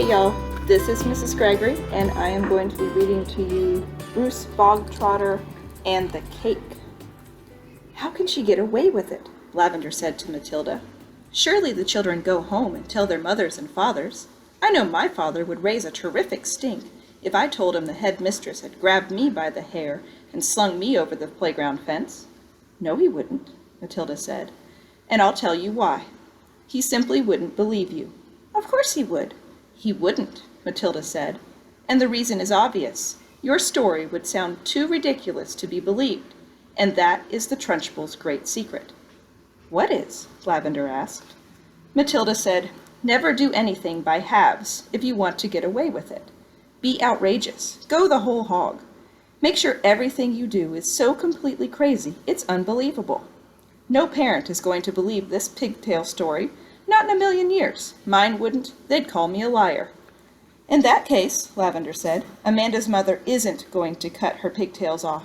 Hey y'all, this is Mrs. Gregory, and I am going to be reading to you Bruce Bogtrotter and the Cake. How can she get away with it? Lavender said to Matilda. Surely the children go home and tell their mothers and fathers. I know my father would raise a terrific stink if I told him the headmistress had grabbed me by the hair and slung me over the playground fence. No, he wouldn't, Matilda said, and I'll tell you why. He simply wouldn't believe you. Of course he would. He wouldn't, Matilda said, and the reason is obvious. Your story would sound too ridiculous to be believed, and that is the Trunchbull's great secret. What is? Lavender asked. Matilda said, never do anything by halves if you want to get away with it. Be outrageous. Go the whole hog. Make sure everything you do is so completely crazy it's unbelievable. No parent is going to believe this pigtail story. Not in a million years. Mine wouldn't. They'd call me a liar. In that case, Lavender said, Amanda's mother isn't going to cut her pigtails off.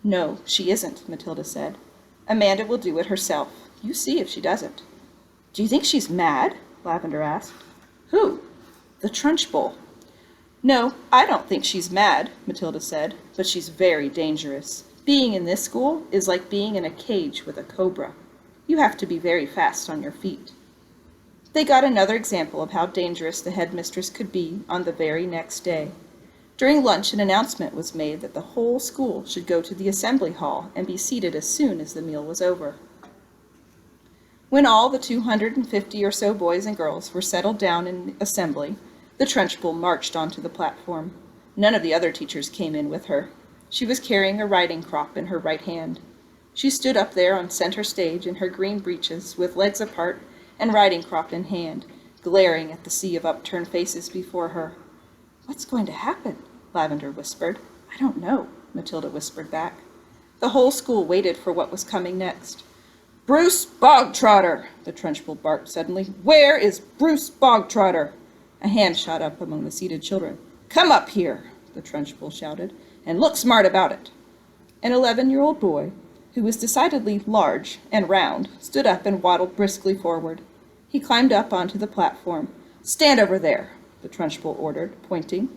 No, she isn't, Matilda said. Amanda will do it herself. You see if she doesn't. Do you think she's mad? Lavender asked. Who? The Trunchbull. No, I don't think she's mad, Matilda said, but she's very dangerous. Being in this school is like being in a cage with a cobra. You have to be very fast on your feet. They got another example of how dangerous the headmistress could be on the very next day. During lunch, an announcement was made that the whole school should go to the assembly hall and be seated as soon as the meal was over. When all the 250 or so boys and girls were settled down in assembly, the Trunchbull marched onto the platform. None of the other teachers came in with her. She was carrying a riding crop in her right hand. She stood up there on center stage in her green breeches, with legs apart and riding crop in hand, glaring at the sea of upturned faces before her. What's going to happen? Lavender whispered. I don't know, Matilda whispered back. The whole school waited for what was coming next. Bruce Bogtrotter, the Trunchbull barked suddenly. Where is Bruce Bogtrotter? A hand shot up among the seated children. Come up here, the Trunchbull shouted, and look smart about it. An 11-year-old boy, who was decidedly large and round, stood up and waddled briskly forward. He climbed up onto the platform. Stand over there, the Trunchbull ordered, pointing.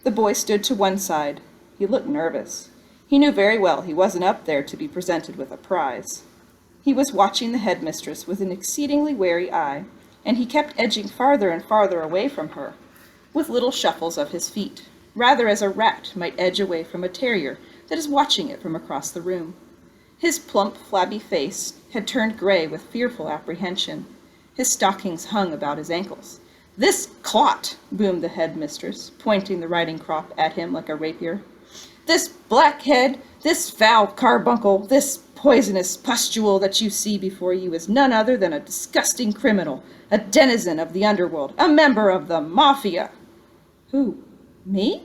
The boy stood to one side. He looked nervous. He knew very well he wasn't up there to be presented with a prize. He was watching the headmistress with an exceedingly wary eye, and he kept edging farther and farther away from her, with little shuffles of his feet, rather as a rat might edge away from a terrier that is watching it from across the room. His plump, flabby face had turned gray with fearful apprehension. His stockings hung about his ankles. This clot, boomed the headmistress, pointing the riding crop at him like a rapier. This blackhead, this foul carbuncle, this poisonous pustule that you see before you is none other than a disgusting criminal, a denizen of the underworld, a member of the mafia. Who? Me?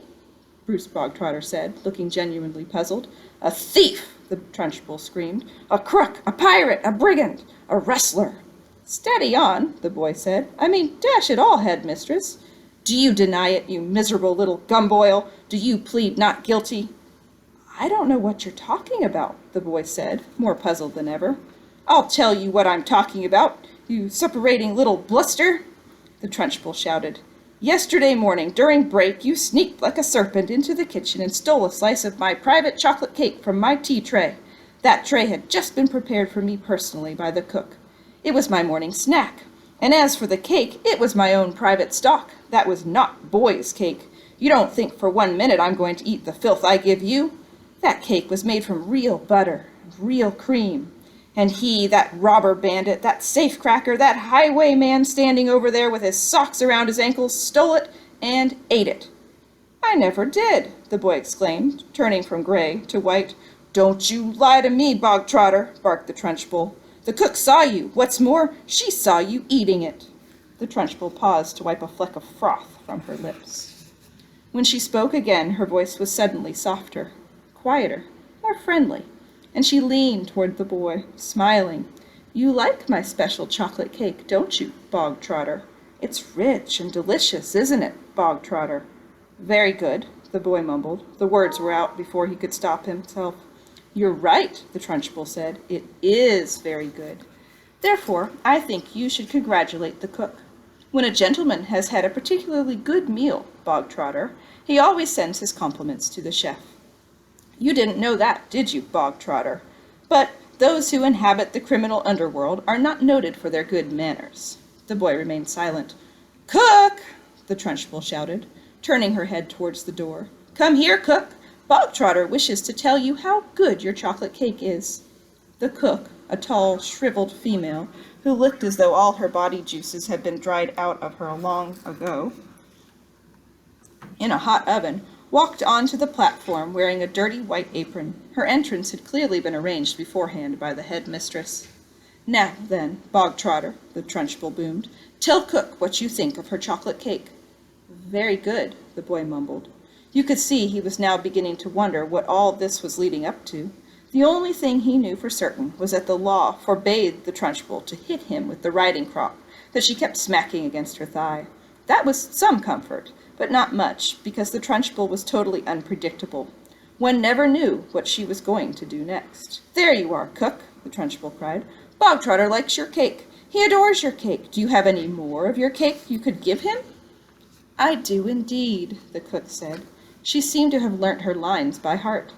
Bruce Bogtrotter said, looking genuinely puzzled. A thief! The Trunchbull screamed. A crook, a pirate, a brigand, a rustler. Steady on, the boy said. I mean, dash it all, headmistress. Do you deny it, you miserable little gumboil? Do you plead not guilty? I don't know what you're talking about, the boy said, more puzzled than ever. I'll tell you what I'm talking about, you suppurating little bluster, the Trunchbull shouted. Yesterday morning, during break, you sneaked like a serpent into the kitchen and stole a slice of my private chocolate cake from my tea tray. That tray had just been prepared for me personally by the cook. It was my morning snack. And as for the cake, it was my own private stock. That was not boy's cake. You don't think for 1 minute I'm going to eat the filth I give you? That cake was made from real butter, real cream. And he, that robber bandit, that safecracker, that highwayman standing over there with his socks around his ankles, stole it and ate it. I never did, the boy exclaimed, turning from gray to white. Don't you lie to me, Bogtrotter, barked the Trunchbull. The cook saw you. What's more, she saw you eating it. The Trunchbull paused to wipe a fleck of froth from her lips. When she spoke again, her voice was suddenly softer, quieter, more friendly, and she leaned toward the boy, smiling. You like my special chocolate cake, don't you, Bogtrotter? It's rich and delicious, isn't it, Bogtrotter? Very good, the boy mumbled. The words were out before he could stop himself. You're right, the Trunchbull said. It is very good. Therefore, I think you should congratulate the cook. When a gentleman has had a particularly good meal, Bog-Trotter, he always sends his compliments to the chef. You didn't know that, did you, Bog-Trotter? But those who inhabit the criminal underworld are not noted for their good manners. The boy remained silent. Cook! The Trunchbull shouted, turning her head towards the door. Come here, cook! Bog-Trotter wishes to tell you how good your chocolate cake is. The cook, a tall, shriveled female, who looked as though all her body juices had been dried out of her long ago, in a hot oven, walked onto the platform wearing a dirty white apron. Her entrance had clearly been arranged beforehand by the head mistress. Now, then, Bog-Trotter, the Trunchbull boomed, tell cook what you think of her chocolate cake. Very good, the boy mumbled. You could see he was now beginning to wonder what all this was leading up to. The only thing he knew for certain was that the law forbade the Trunchbull to hit him with the riding crop that she kept smacking against her thigh. That was some comfort, but not much, because the Trunchbull was totally unpredictable. One never knew what she was going to do next. There you are, cook, the Trunchbull cried. Bog-Trotter likes your cake. He adores your cake. Do you have any more of your cake you could give him? I do indeed, the cook said. She seemed to have learnt her lines by heart.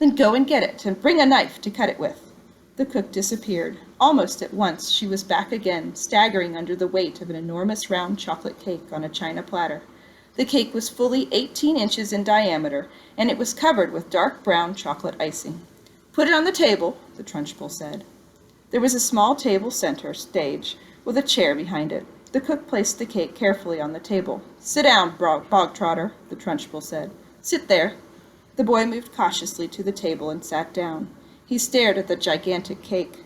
Then go and get it, and bring a knife to cut it with. The cook disappeared. Almost at once she was back again, staggering under the weight of an enormous round chocolate cake on a china platter. The cake was fully 18 inches in diameter, and it was covered with dark brown chocolate icing. Put it on the table, the Trunchbull said. There was a small table center stage with a chair behind it. The cook placed the cake carefully on the table. Sit down, Bog-Trotter, the Trunchbull said. Sit there. The boy moved cautiously to the table and sat down. He stared at the gigantic cake.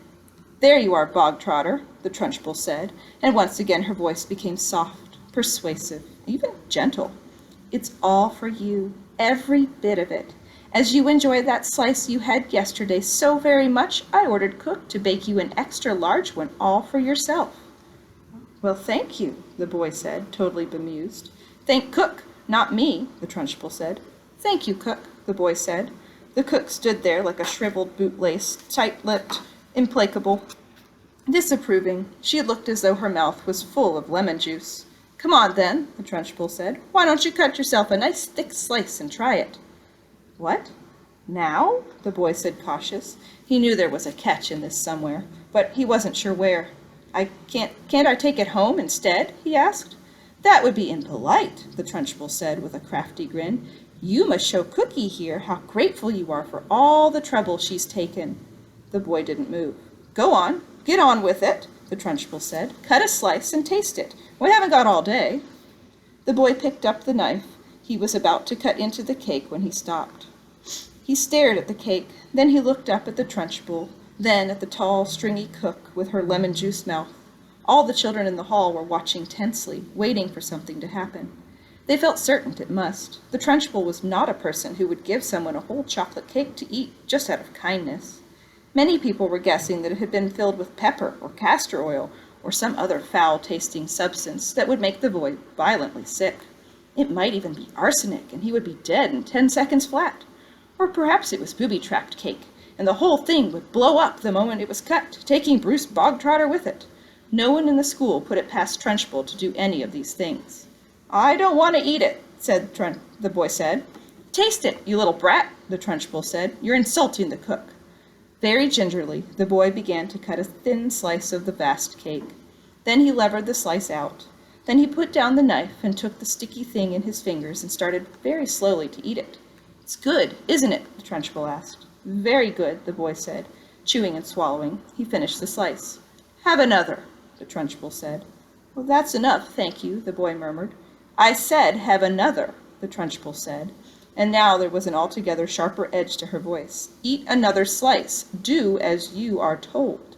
There you are, Bog-Trotter, the Trunchbull said, and once again her voice became soft, persuasive, even gentle. It's all for you, every bit of it. As you enjoyed that slice you had yesterday so very much, I ordered cook to bake you an extra large one all for yourself. Well, thank you, the boy said, totally bemused. Thank cook, not me, the Trunchbull said. Thank you, cook, the boy said. The cook stood there like a shriveled bootlace, tight-lipped, implacable, disapproving. She looked as though her mouth was full of lemon juice. Come on, then, the Trunchbull said. Why don't you cut yourself a nice thick slice and try it? What? Now? The boy said, cautious. He knew there was a catch in this somewhere, but he wasn't sure where. Can't I take it home instead? He asked. That would be impolite, the Trunchbull said with a crafty grin. You must show Cookie here how grateful you are for all the trouble she's taken. The boy didn't move. Go on, get on with it, the Trunchbull said. Cut a slice and taste it. We haven't got all day. The boy picked up the knife. He was about to cut into the cake when he stopped. He stared at the cake, then he looked up at the Trunchbull, then at the tall, stringy cook with her lemon juice mouth. All the children in the hall were watching tensely, waiting for something to happen. They felt certain it must. The Trunchbull was not a person who would give someone a whole chocolate cake to eat just out of kindness. Many people were guessing that it had been filled with pepper or castor oil or some other foul-tasting substance that would make the boy violently sick. It might even be arsenic, and he would be dead in 10 seconds flat. Or perhaps it was booby-trapped cake, and the whole thing would blow up the moment it was cut, taking Bruce Bog-Trotter with it. No one in the school put it past Trunchbull to do any of these things. I don't want to eat it, the boy said. Taste it, you little brat, the Trunchbull said. You're insulting the cook. Very gingerly, the boy began to cut a thin slice of the vast cake. Then he levered the slice out. Then he put down the knife and took the sticky thing in his fingers and started very slowly to eat it. It's good, isn't it? The Trunchbull asked. Very good, the boy said, chewing and swallowing. He finished the slice. Have another, the Trunchbull said. Well, that's enough, thank you, the boy murmured. I said have another, the Trunchbull said, and now there was an altogether sharper edge to her voice. Eat another slice. Do as you are told.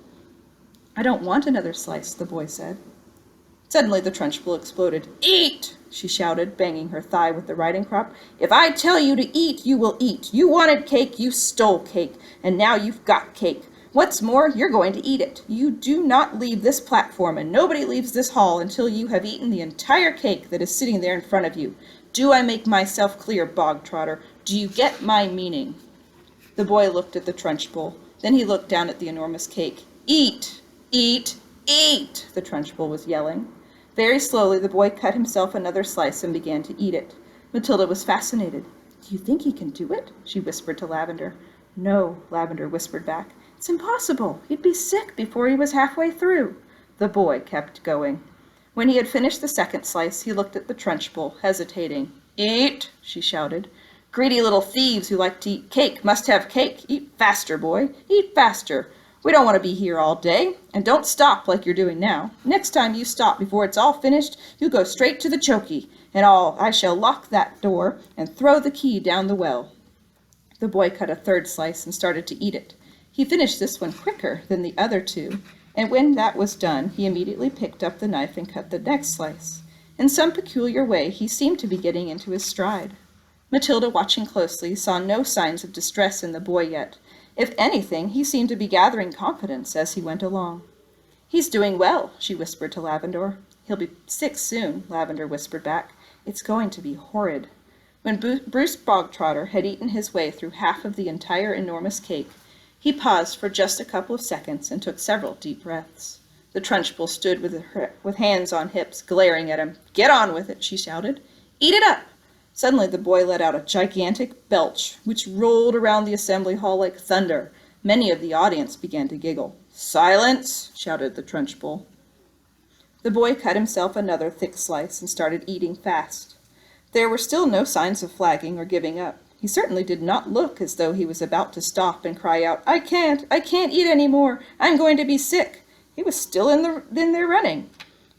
I don't want another slice, the boy said. Suddenly the Trunchbull exploded. Eat! She shouted, banging her thigh with the riding crop. If I tell you to eat, you will eat. You wanted cake, you stole cake, and now you've got cake. What's more, you're going to eat it. You do not leave this platform, and nobody leaves this hall until you have eaten the entire cake that is sitting there in front of you. Do I make myself clear, Bog-Trotter? Do you get my meaning? The boy looked at the Trunchbull. Then he looked down at the enormous cake. Eat! Eat! Eat! The Trunchbull was yelling. Very slowly the boy cut himself another slice and began to eat it. Matilda was fascinated. "Do you think he can do it?" she whispered to Lavender. "No," Lavender whispered back. "It's impossible. He'd be sick before he was halfway through." The boy kept going. When he had finished the second slice, he looked at the Trunchbull, hesitating. "Eat!" she shouted. "Greedy little thieves who like to eat cake must have cake. Eat faster, boy. Eat faster. We don't want to be here all day. And don't stop like you're doing now. Next time you stop before it's all finished, you go straight to the chokey, and I shall lock that door and throw the key down the well." The boy cut a third slice and started to eat it. He finished this one quicker than the other two, and when that was done, he immediately picked up the knife and cut the next slice. In some peculiar way, he seemed to be getting into his stride. Matilda, watching closely, saw no signs of distress in the boy yet. If anything, he seemed to be gathering confidence as he went along. "He's doing well," she whispered to Lavender. "He'll be sick soon," Lavender whispered back. "It's going to be horrid." When Bruce Bogtrotter had eaten his way through half of the entire enormous cake, he paused for just a couple of seconds and took several deep breaths. The Trunchbull stood with hands on hips, glaring at him. "Get on with it," she shouted. "Eat it up!" Suddenly the boy let out a gigantic belch, which rolled around the assembly hall like thunder. Many of the audience began to giggle. "Silence!" shouted the Trunchbull. The boy cut himself another thick slice and started eating fast. There were still no signs of flagging or giving up. He certainly did not look as though he was about to stop and cry out, I can't eat any more. I'm going to be sick." He was still in there running.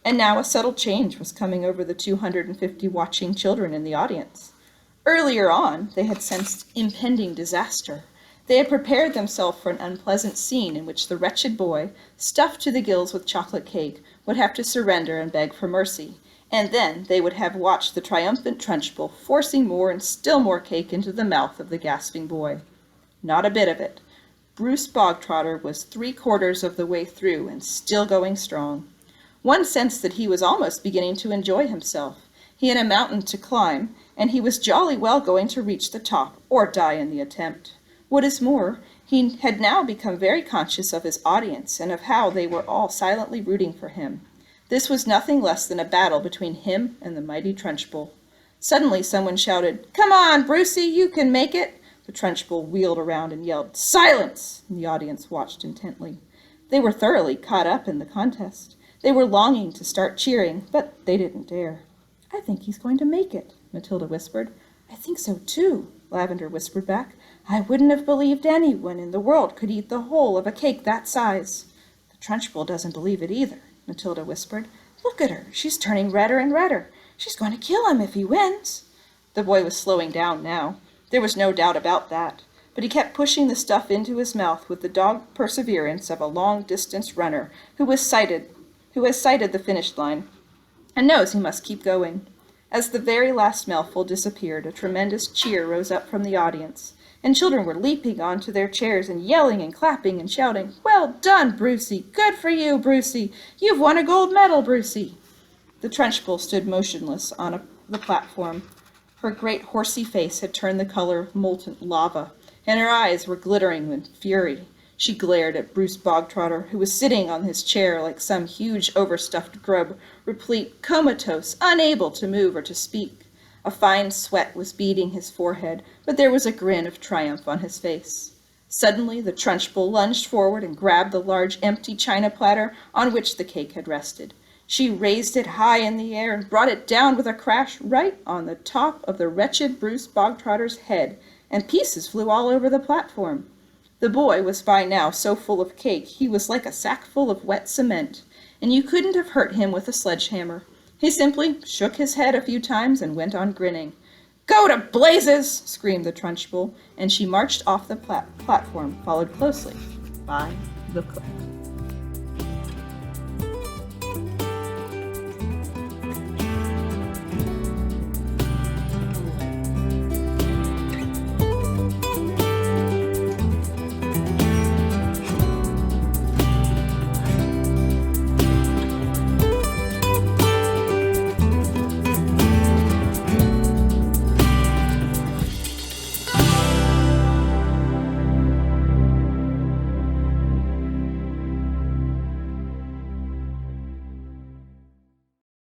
And now a subtle change was coming over the 250 watching children in the audience. Earlier on, they had sensed impending disaster. They had prepared themselves for an unpleasant scene in which the wretched boy, stuffed to the gills with chocolate cake, would have to surrender and beg for mercy. And then they would have watched the triumphant Trunchbull forcing more and still more cake into the mouth of the gasping boy. Not a bit of it. Bruce Bogtrotter was 3/4 of the way through and still going strong. One sensed that he was almost beginning to enjoy himself. He had a mountain to climb, and he was jolly well going to reach the top, or die in the attempt. What is more, he had now become very conscious of his audience and of how they were all silently rooting for him. This was nothing less than a battle between him and the mighty Trunchbull. Suddenly someone shouted, "Come on, Brucey, you can make it!" The Trunchbull wheeled around and yelled, "Silence!" and the audience watched intently. They were thoroughly caught up in the contest. They were longing to start cheering, but they didn't dare. "I think he's going to make it," Matilda whispered. "I think so, too," Lavender whispered back. "I wouldn't have believed anyone in the world could eat the whole of a cake that size." "The Trunchbull doesn't believe it either," Matilda whispered. "Look at her. She's turning redder and redder. She's going to kill him if he wins." The boy was slowing down now. There was no doubt about that. But he kept pushing the stuff into his mouth with the dogged perseverance of a long-distance runner who has sighted the finish line and knows he must keep going. As the very last mouthful disappeared, a tremendous cheer rose up from the audience, and children were leaping onto their chairs and yelling and clapping and shouting, "Well done, Brucey! Good for you, Brucey! You've won a gold medal, Brucey!" The Trunchbull stood motionless on the platform. Her great horsey face had turned the color of molten lava, and her eyes were glittering with fury. She glared at Bruce Bogtrotter, who was sitting on his chair like some huge overstuffed grub, replete, comatose, unable to move or to speak. A fine sweat was beading his forehead, but there was a grin of triumph on his face. Suddenly the Trunchbull lunged forward and grabbed the large empty china platter on which the cake had rested. She raised it high in the air and brought it down with a crash right on the top of the wretched Bruce Bogtrotter's head, and pieces flew all over the platform. The boy was by now so full of cake he was like a sack full of wet cement, and you couldn't have hurt him with a sledgehammer. He simply shook his head a few times and went on grinning. "Go to blazes!" screamed the Trunchbull, and she marched off the platform, followed closely by the cook.